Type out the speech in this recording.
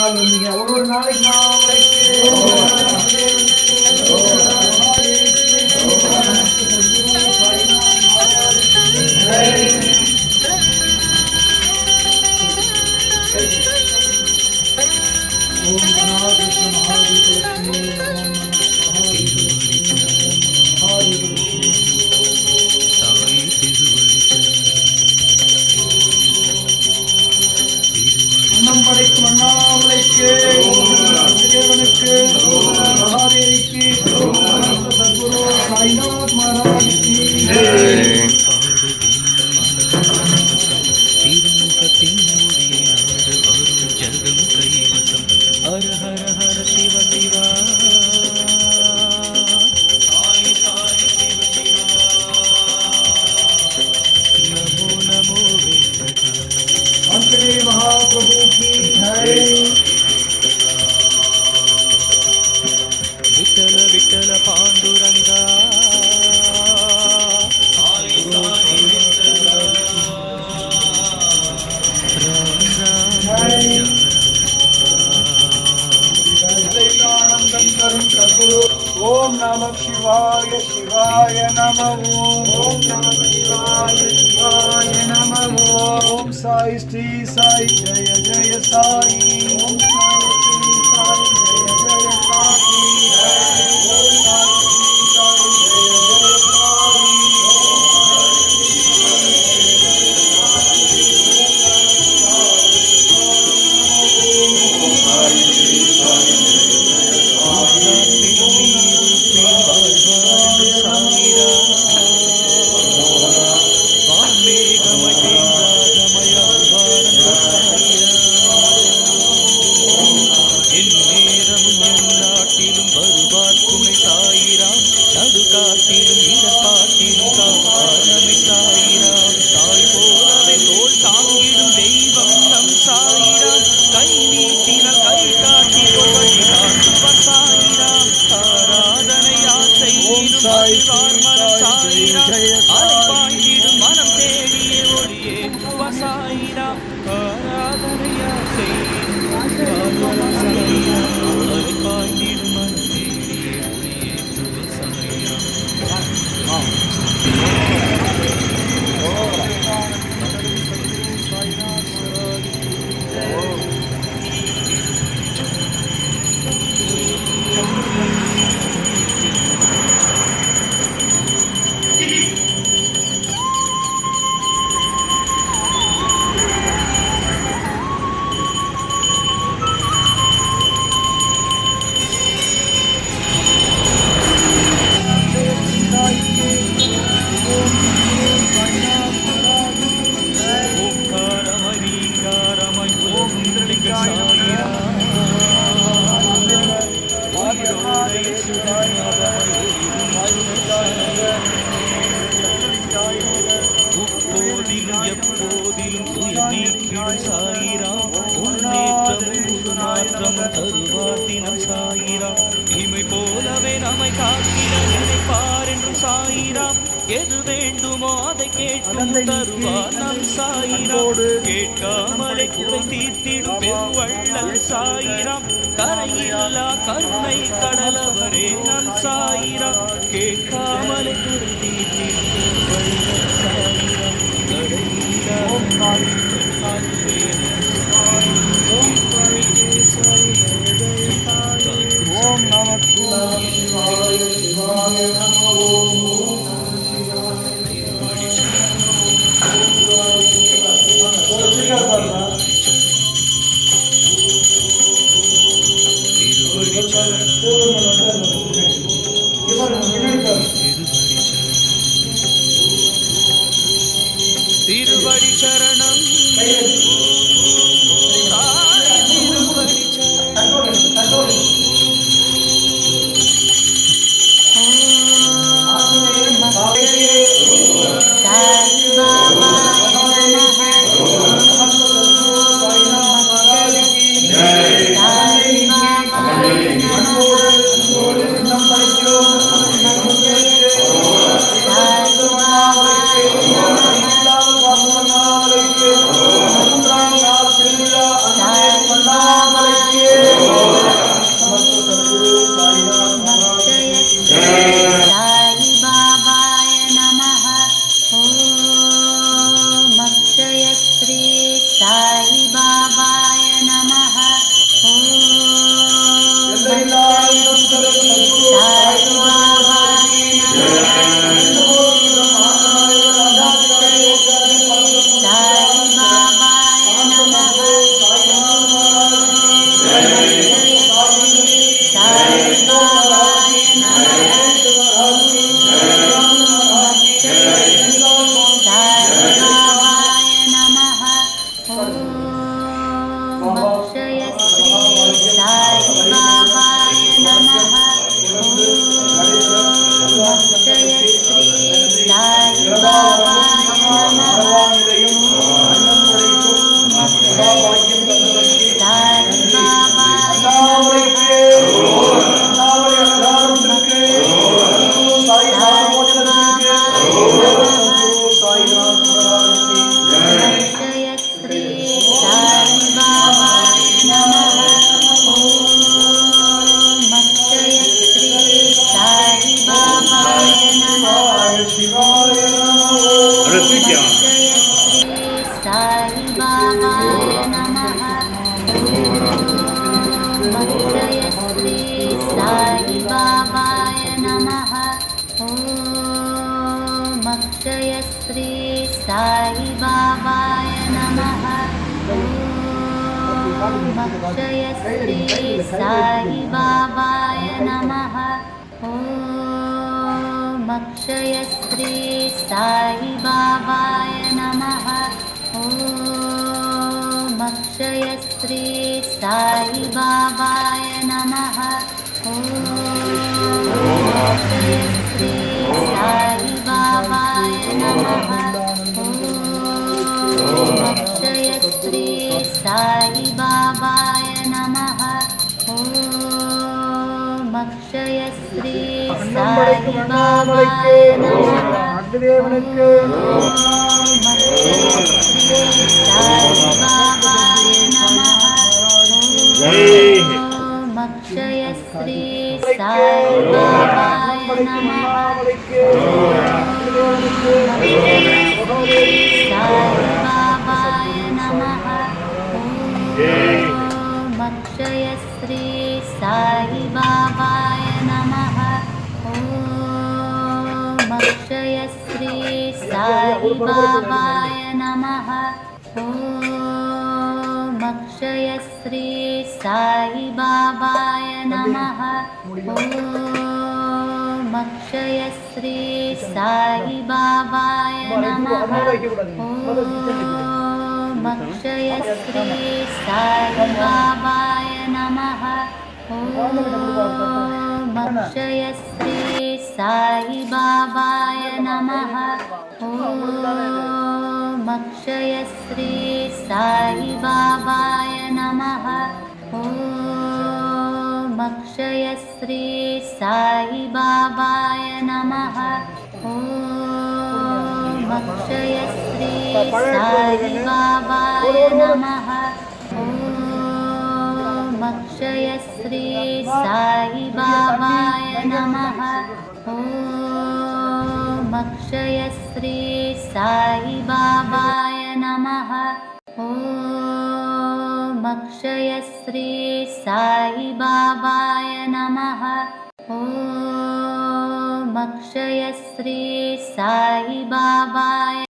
நாள் வந்தீங்க. ஒரு நாளைக்கு படைக்கும் அண்ணாமலைக்கு தேவனுக்கு மகாதேவிக்கு சத்குரு சாய்நாத் மகாராஜ்க்கு ஹர ஹர ஹர சிவ சிவா நமோ நமோ अंतरे महाप्रभु की जय। विठल विठल पांडुरंगा ओम नमः शिवाय शिवाय नमः ओम नमः शिवाय शिवाय नमः ओम साई श्री साई जय जय साई ओम साई श्री साई जय जय साई ओम साई श्री साई जय जय साई எப்போதிலும் துயர் நீக்கிடும் சாயிராம் முன்னேற்றமும் மாற்றமும் தருவார் தினம் சாயிராம் இமை போலவே நம்மை காக்கிட நினைப்பார் என்றும் சாயிராம் எது வேண்டுமோ அதை கேட்டும் தருவார் நம் சாயிராம் கேட்காமலை குறை தீர்த்திடும் பெருவள்ளல் சாயிராம் கரையில்லா கருணை கடலவரே நம் சாயிராம் கேட்காமலை குறை தீர்த்திடும் பெருவள்ளல் சாயிராம் கரையில்லா ஓம் நம சிவாய சிவாய நம ஓம் திருவடி சரணம் திருவடி சரணம் ॐ अक्षय श्री साई बाबाय नमः। ॐ अक्षय श्री साई बाबाय नमः। ॐ अक्षय श्री साई बाबाय नमः। ॐ अक्षय श्री साई बाबाय नमः। ॐ अक्षय श्री साई बाबाय नमः। ॐ अक्षय श्री साई बाबाय नमः। ॐ अक्षय श्री साई बाबाय नमः। அக்னிதேவனுக்கு ॐ अक्षय श्री साई बाबाय नमः। ॐ अक्षय श्री साई बाबाय नमः। साई बाबाय नमः। ॐ अक्षय श्री साई बाबाय नमः। ॐ अक्षय श्री साई बाबाय नमः। ॐ अक्षय श्री साई बाबाय नमः। ॐ अक्षय श्री साई बाबाय नमः। ॐ अक्षय श्री साई बाबाय नमः। ॐ अक्षय श्री साई बाबाय नमः। ॐ अक्षय श्री साई बाबाय नमः। ॐ अक्षय श्री साई बाबाय नमः। ॐ अक्षय श्री साई बाबाय नमः। ॐ अक्षय श्री साई बाबाय नमः। ॐ अक्षय श्री साई बाबाय नमः। ॐ अक्षय श्री साई बाबाय नमः। ॐ अक्षय श्री साई बाबाय